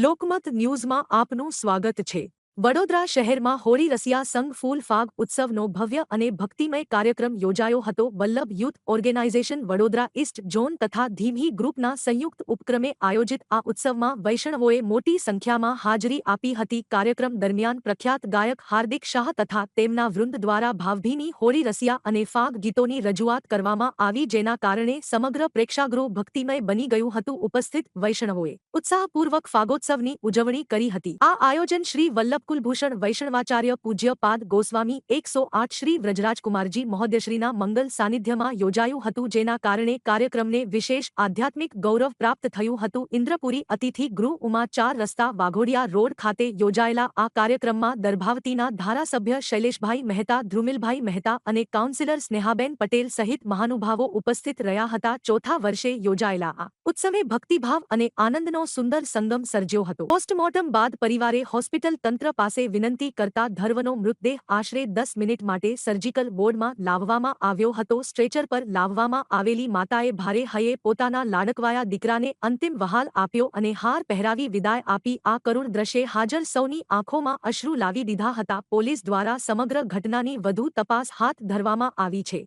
લોકમત ન્યૂઝમાં આપનું સ્વાગત છે। વડોદરા શહેરમાં હોળી રસિયા સંઘ ફૂલ ફાગ ઉત્સવનો ભવ્ય અને ભક્તિમય કાર્યક્રમ યોજાયો હતો। Vallabh youth organization Vadodara east zone તથા ધીમહી ગ્રુપના સંયુક્ત ઉપક્રમે આયોજિત આ ઉત્સવમાં વૈષ્ણવોએ મોટી સંખ્યામાં હાજરી આપી હતી। કાર્યક્રમ દરમિયાન પ્રખ્યાત ગાયક હાર્દિક શાહ તથા તેમના વૃંદ દ્વારા ભાવભીની હોળી રસિયા અને ફાગ ગીતોની રજૂઆત કરવામાં આવી, જેના કારણે સમગ્ર પ્રેક્ષાગૃહ ભક્તિમય બની ગયું હતું। ઉપસ્થિત વૈષ્ણવોએ ઉત્સાહપૂર્વક ફાગોત્સવની ઉજવણી કરી હતી। આ આયોજન શ્રી વલ્લભ કુલભૂષણ વૈષ્ણવાચાર્ય પૂજ્ય પાદ ગોસ્વામી 108 શ્રી વ્રજરાજકુમારજી મહોદયશ્રીના મંગલ સાનિધ્યમાં યોજાયું હતું, જેના કારણે કાર્યક્રમને વિશેષ આધ્યાત્મિક ગૌરવ પ્રાપ્ત થયું હતું। ઇન્દ્રપુરી અતિથિ ગૃહ ઉમા 4 રસ્તા વાઘોડિયા રોડ ખાતે યોજાયેલા આ કાર્યક્રમમાં દર્ભાવતીના ધારાસભ્ય શૈલેષભાઈ મહેતા, ધ્રુમિલભાઈ મહેતા અને કાઉન્સિલર સ્નેહાબેન પટેલ સહિત મહાનુભાવો ઉપસ્થિત રહ્યા હતા। ચોથા વર્ષે યોજાયેલા આ ઉત્સવે ભક્તિભાવ અને આનંદનો સુંદર સંગમ સર્જ્યો હતો। પોસ્ટમોર્ટમ બાદ પરિવારે હોસ્પિટલ તંત્ર પાસે વિનંતી કરતા ધર્વનો મૃતદેહ આશરે 10 મિનિટ માટે સર્જિકલ વોર્ડમાં લાવવામાં આવ્યો હતો। સ્ટ્રેચર પર લાવવામાં આવેલી માતાએ ભારે હૈયે પોતાના લાડકવાયા દીકરાને અંતિમ વહાલ આપ્યો અને હાર પહેરાવી વિદાય આપી। આ કરુણ દ્રશ્યે હાજર સૌની આંખોમાં અશ્રુ લાવી દીધા હતા। પોલીસ દ્વારા સમગ્ર ઘટનાની વધુ તપાસ હાથ ધરવામાં આવી છે।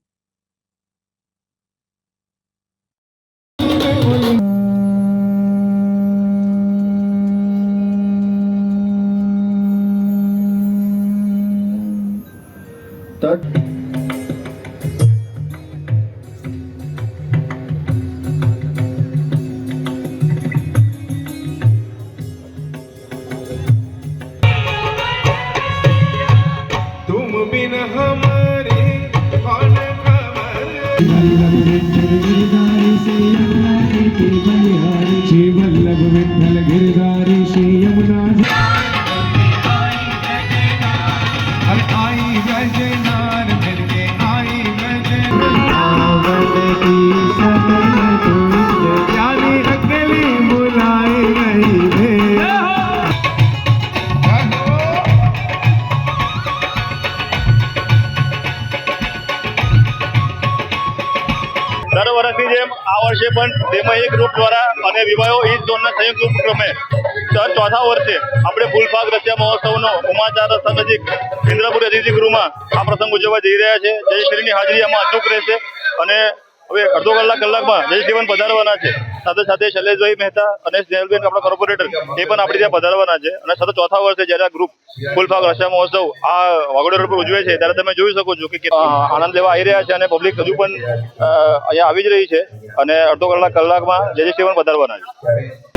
तुम बिन हमारे कौन खबर। श्री वल्लभ विठ्ठल गिरधारी श्री यमुना आई वैजनार मिल के आई यानी अकेली बुलाई नहीं रे। દર વર્ષની જેમ આ વર્ષે પણ ધીમહી ગ્રુપ દ્વારા અને વિવાહો ઈસ્ટ ઝોનના સંયુક્ત ઉપક્રમે ચોથા વર્ષે આપણે ફૂલફાગ રસિયા મહોત્સવનો ઉમા 4 રસ્તા નજીક ઇન્દ્રપુરી અતિથિ ગૃહમાં આ પ્રસંગ ઉજવવા જઈ રહ્યા છે। જયશ્રીની હાજરી આમાં અચૂક રહેશે અને હવે અડધો કલાકમાં જયશ્રીવન પધારવાના છે। સાથે સાથે શૈલેષભાઈ મહેતા અને સ્નેહલબેન આપણા કોર્પોરેટર એ પણ આપણી ત્યાં પધારવાના છે। અને સતત ચોથા વર્ષે જ્યારે આ ગ્રુપ ફૂલફાગ રસિયા મહોત્સવ આ વાઘોડિયા રોડ પર ઉજવે છે ત્યારે તમે જોઈ શકો છો કે આનંદ લેવા આવી રહ્યા છે અને પબ્લિક હજુ પણ અહીંયા આવી જ રહી છે અને અડધો કલાકમાં જયશ્રીવન પધારવાના છે।